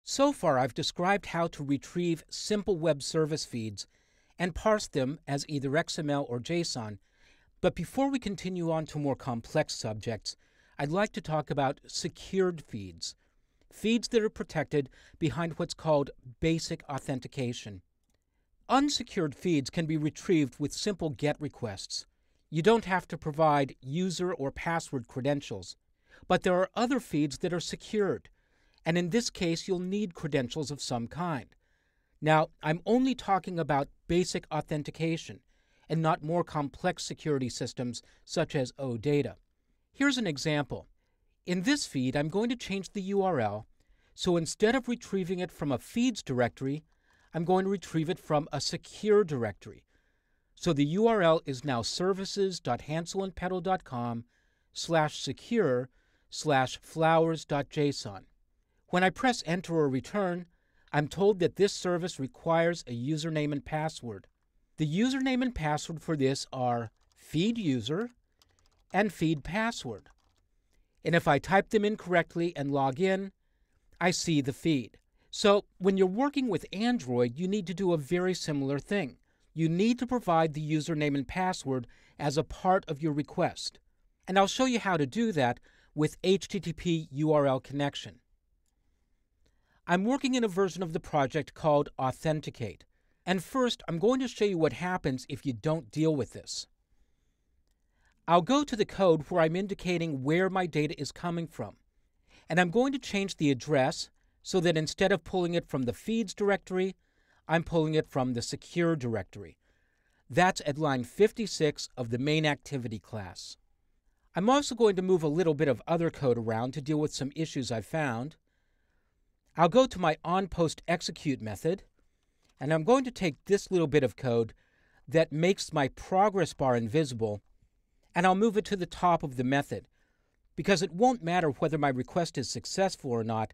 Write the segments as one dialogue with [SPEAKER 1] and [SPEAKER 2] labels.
[SPEAKER 1] So far, I've described how to retrieve simple web service feeds and parse them as either XML or JSON, but before we continue on to more complex subjects, I'd like to talk about secured feeds, feeds that are protected behind what's called basic authentication. Unsecured feeds can be retrieved with simple GET requests. You don't have to provide user or password credentials, but there are other feeds that are secured, and in this case you'll need credentials of some kind. Now, I'm only talking about basic authentication and not more complex security systems such as OData. Here's an example. In this feed, I'm going to change the URL, so instead of retrieving it from a feeds directory, I'm going to retrieve it from a secure directory. So the URL is now services.hanselandpedal.com/secure/flowers.json. When I press enter or return, I'm told that this service requires a username and password. The username and password for this are feed user and feed password. And if I type them in correctly and log in, I see the feed. So when you're working with Android, you need to do a very similar thing. You need to provide the username and password as a part of your request. And I'll show you how to do that with HTTP URL connection. I'm working in a version of the project called Authenticate. And first, I'm going to show you what happens if you don't deal with this. I'll go to the code where I'm indicating where my data is coming from. And I'm going to change the address so that instead of pulling it from the feeds directory, I'm pulling it from the secure directory. That's at line 56 of the main activity class. I'm also going to move a little bit of other code around to deal with some issues I've found. I'll go to my onPostExecute method, and I'm going to take this little bit of code that makes my progress bar invisible, and I'll move it to the top of the method, because it won't matter whether my request is successful or not.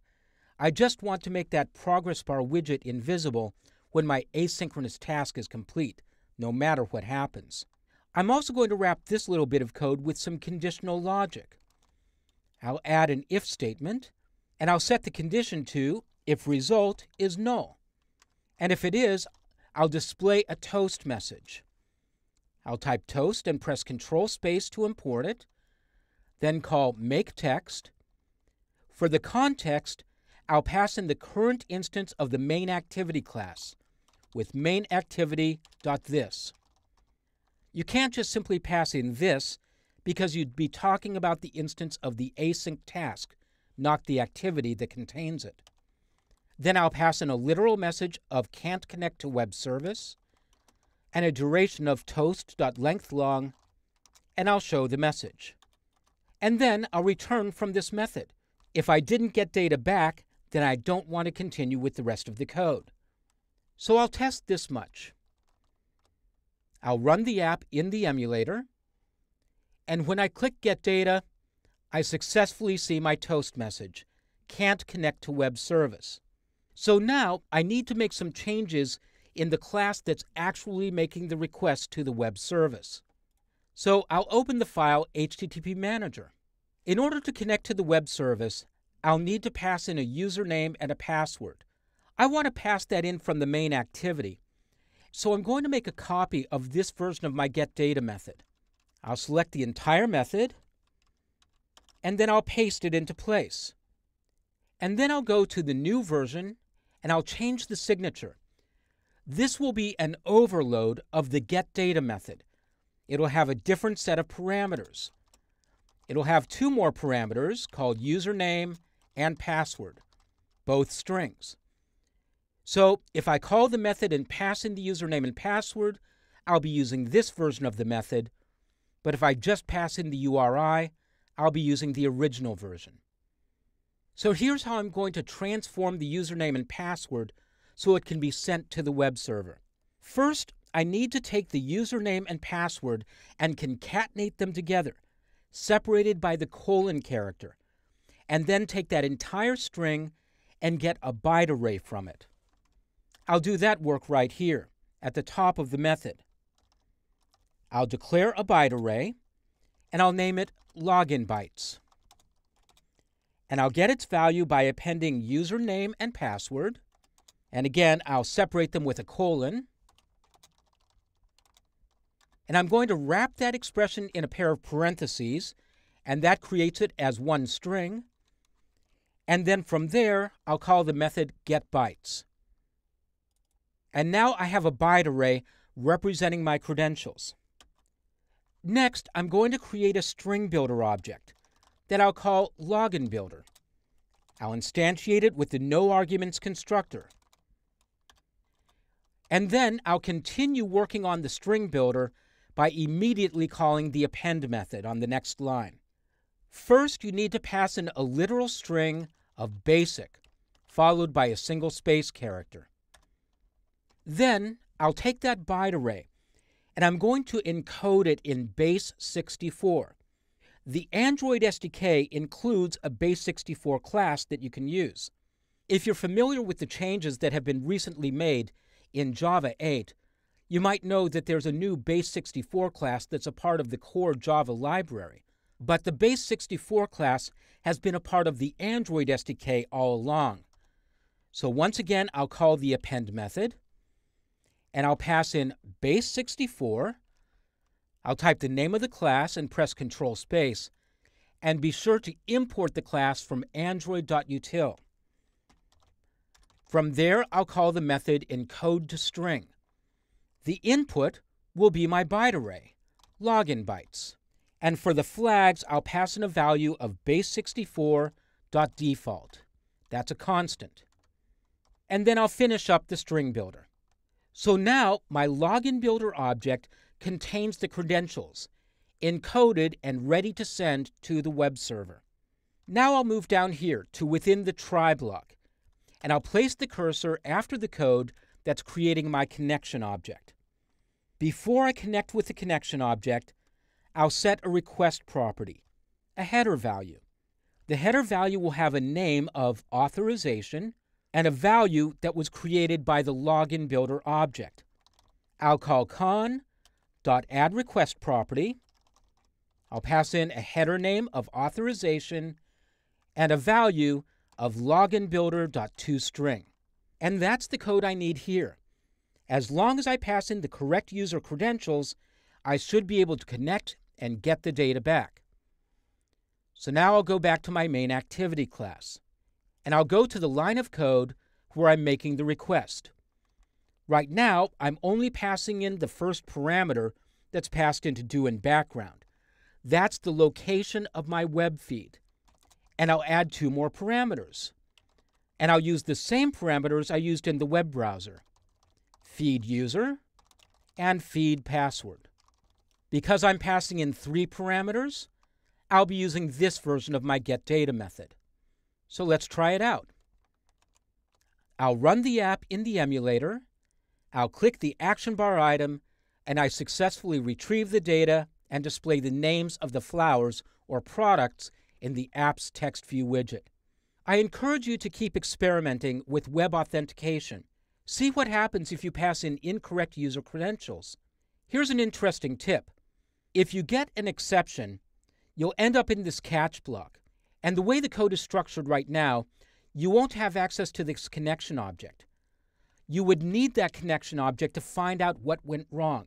[SPEAKER 1] I just want to make that progress bar widget invisible when my asynchronous task is complete, no matter what happens. I'm also going to wrap this little bit of code with some conditional logic. I'll add an if statement, and I'll set the condition to if result is null. And if it is, I'll display a toast message. I'll type toast and press Control Space to import it, then call makeText. For the context, I'll pass in the current instance of the main activity class with mainActivity.this. You can't just simply pass in this because you'd be talking about the instance of the async task, not the activity that contains it. Then I'll pass in a literal message of can't connect to web service and a duration of toast.lengthlong, and I'll show the message. And then I'll return from this method. If I didn't get data back, then I don't want to continue with the rest of the code. So I'll test this much. I'll run the app in the emulator, and when I click Get Data, I successfully see my toast message, can't connect to web service. So now I need to make some changes in the class that's actually making the request to the web service. So I'll open the file HTTP Manager. In order to connect to the web service, I'll need to pass in a username and a password. I want to pass that in from the main activity, so I'm going to make a copy of this version of my getData method. I'll select the entire method, and then I'll paste it into place. And then I'll go to the new version, and I'll change the signature. This will be an overload of the getData method. It'll have a different set of parameters. It'll have two more parameters called username and password, both strings. So if I call the method and pass in the username and password, I'll be using this version of the method, but if I just pass in the URI, I'll be using the original version. So here's how I'm going to transform the username and password so it can be sent to the web server. First, I need to take the username and password and concatenate them together, separated by the colon character, and then take that entire string and get a byte array from it. I'll do that work right here, at the top of the method. I'll declare a byte array, and I'll name it login bytes. And I'll get its value by appending username and password. And again, I'll separate them with a colon. And I'm going to wrap that expression in a pair of parentheses, and that creates it as one string. And then from there, I'll call the method getBytes. And now I have a byte array representing my credentials. Next, I'm going to create a string builder object that I'll call login builder. I'll instantiate it with the noArguments constructor. And then I'll continue working on the string builder by immediately calling the append method on the next line. First, you need to pass in a literal string of basic, followed by a single space character. Then I'll take that byte array, and I'm going to encode it in base 64. The Android SDK includes a base 64 class that you can use. If you're familiar with the changes that have been recently made in Java 8, you might know that there's a new base 64 class that's a part of the core Java library. But the base 64 class has been a part of the Android SDK all along. So once again, I'll call the append method, and I'll pass in base 64. I'll type the name of the class and press Control Space, and be sure to import the class from android.util. From there, I'll call the method encode_to_string. The input will be my byte array, login bytes. And for the flags, I'll pass in a value of base64.default. That's a constant. And then I'll finish up the string builder. So now my login builder object contains the credentials, encoded and ready to send to the web server. Now I'll move down here to within the try block, and I'll place the cursor after the code that's creating my connection object. Before I connect with the connection object, I'll set a request property, a header value. The header value will have a name of authorization and a value that was created by the login builder object. I'll call con.addRequestProperty. I'll pass in a header name of authorization and a value of loginbuilder.toString. And that's the code I need here. As long as I pass in the correct user credentials, I should be able to connect and get the data back. So now I'll go back to my main activity class, and I'll go to the line of code where I'm making the request. Right now, I'm only passing in the first parameter that's passed into doInBackground. That's the location of my web feed. And I'll add two more parameters. And I'll use the same parameters I used in the web browser: feed user and feed password. Because I'm passing in 3 parameters, I'll be using this version of my getData method. So let's try it out. I'll run the app in the emulator, I'll click the action bar item, and I successfully retrieve the data and display the names of the flowers or products in the app's text view widget. I encourage you to keep experimenting with web authentication. See what happens if you pass in incorrect user credentials. Here's an interesting tip. If you get an exception, you'll end up in this catch block. And the way the code is structured right now, you won't have access to this connection object. You would need that connection object to find out what went wrong.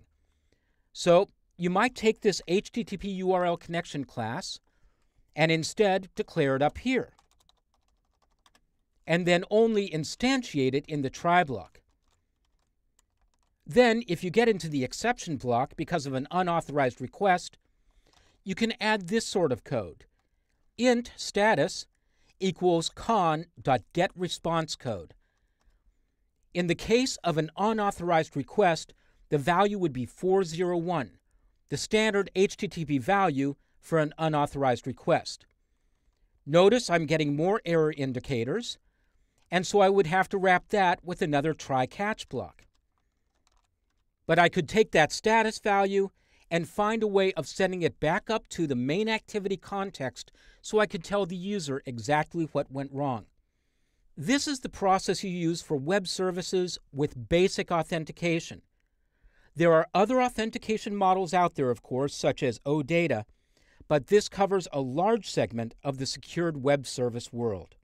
[SPEAKER 1] So you might take this HTTP URL connection class and instead declare it up here, and then only instantiate it in the try block. Then, if you get into the exception block because of an unauthorized request, you can add this sort of code. Int status equals con.getResponseCode. In the case of an unauthorized request, the value would be 401, the standard HTTP value for an unauthorized request. Notice I'm getting more error indicators, and so I would have to wrap that with another try-catch block. But I could take that status value and find a way of sending it back up to the main activity context so I could tell the user exactly what went wrong. This is the process you use for web services with basic authentication. There are other authentication models out there, of course, such as OData, but this covers a large segment of the secured web service world.